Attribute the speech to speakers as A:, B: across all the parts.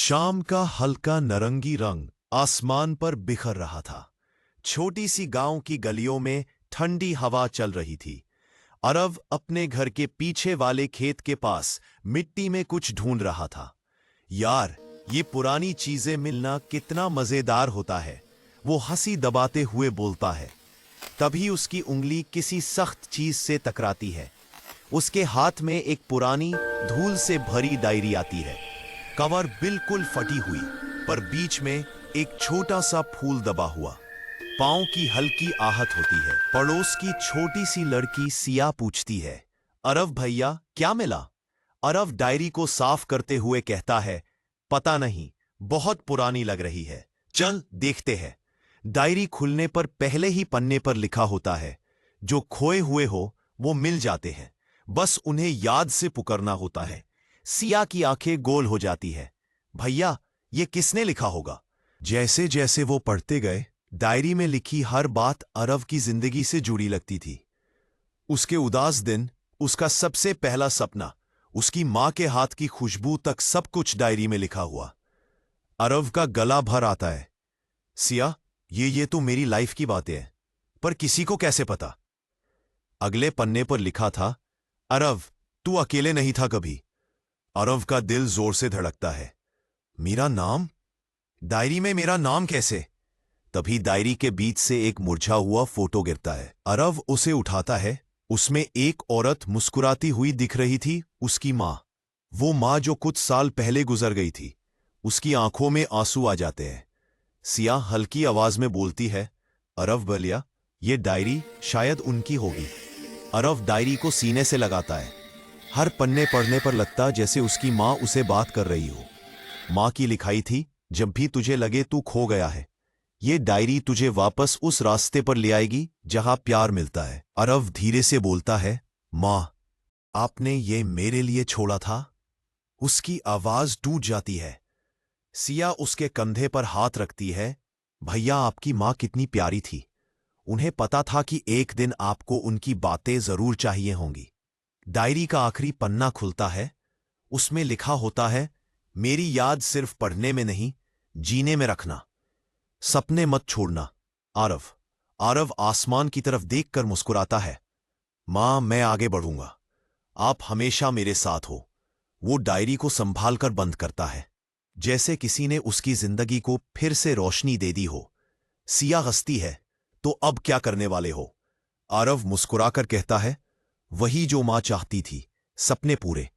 A: शाम का हल्का नारंगी रंग आसमान पर बिखर रहा था। छोटी सी गांव की गलियों में ठंडी हवा चल रही थी। अरव अपने घर के पीछे वाले खेत के पास मिट्टी में कुछ ढूंढ रहा था। यार, ये पुरानी चीजें मिलना कितना मजेदार होता है, वो हंसी दबाते हुए बोलता है। तभी उसकी उंगली किसी सख्त चीज से टकराती है। उसके हाथ में एक पुरानी धूल से भरी डायरी आती है। कवर बिल्कुल फटी हुई, पर बीच में एक छोटा सा फूल दबा हुआ। पांव की हल्की आहत होती है। पड़ोस की छोटी सी लड़की सिया पूछती है, अरव भैया क्या मिला? अरव डायरी को साफ करते हुए कहता है, पता नहीं, बहुत पुरानी लग रही है, चल देखते हैं। डायरी खुलने पर पहले ही पन्ने पर लिखा होता है, जो खोए हुए हो वो मिल जाते हैं, बस उन्हें याद से पुकारना होता है। सिया की आंखें गोल हो जाती है। भैया, ये किसने लिखा होगा? जैसे जैसे वो पढ़ते गए, डायरी में लिखी हर बात अरव की जिंदगी से जुड़ी लगती थी। उसके उदास दिन, उसका सबसे पहला सपना, उसकी मां के हाथ की खुशबू तक सब कुछ डायरी में लिखा हुआ। अरव का गला भर आता है। सिया, ये तो मेरी लाइफ की बातें हैं, पर किसी को कैसे पता? अगले पन्ने पर लिखा था, अरव, तू अकेले नहीं था कभी। अरव का दिल जोर से धड़कता है। मेरा नाम? डायरी में मेरा नाम कैसे? तभी डायरी के बीच से एक मुरझा हुआ फोटो गिरता है। अरव उसे उठाता है। उसमें एक औरत मुस्कुराती हुई दिख रही थी, उसकी मां। वो मां जो कुछ साल पहले गुजर गई थी। उसकी आंखों में आंसू आ जाते हैं। सिया हल्की आवाज में बोलती है, अरव भैया, ये डायरी शायद उनकी होगी। अरव डायरी को सीने से लगाता है। हर पन्ने पढ़ने पर लगता जैसे उसकी मां उसे बात कर रही हो। मां की लिखाई थी, जब भी तुझे लगे तू खो गया है, ये डायरी तुझे वापस उस रास्ते पर ले आएगी जहां प्यार मिलता है। अरव धीरे से बोलता है, मां, आपने ये मेरे लिए छोड़ा था? उसकी आवाज टूट जाती है। सिया उसके कंधे पर हाथ रखती है। भैया, आपकी मां कितनी प्यारी थी। उन्हें पता था कि एक दिन आपको उनकी बातें जरूर चाहिए होंगी। डायरी का आखिरी पन्ना खुलता है। उसमें लिखा होता है, मेरी याद सिर्फ पढ़ने में नहीं, जीने में रखना। सपने मत छोड़ना। आरव। आरव आसमान की तरफ देखकर मुस्कुराता है। मां, मैं आगे बढ़ूंगा, आप हमेशा मेरे साथ हो। वो डायरी को संभाल कर बंद करता है, जैसे किसी ने उसकी जिंदगी को फिर से रोशनी दे दी हो। सिया हंसती है, तो अब क्या करने वाले हो? आरव मुस्कुराकर कहता है, वही जो मां चाहती थी, सपने पूरे।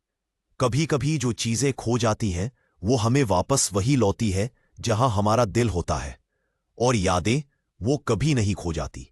A: कभी कभी जो चीजें खो जाती हैं, वो हमें वापस वही लौती है जहां हमारा दिल होता है। और यादें, वो कभी नहीं खो जाती।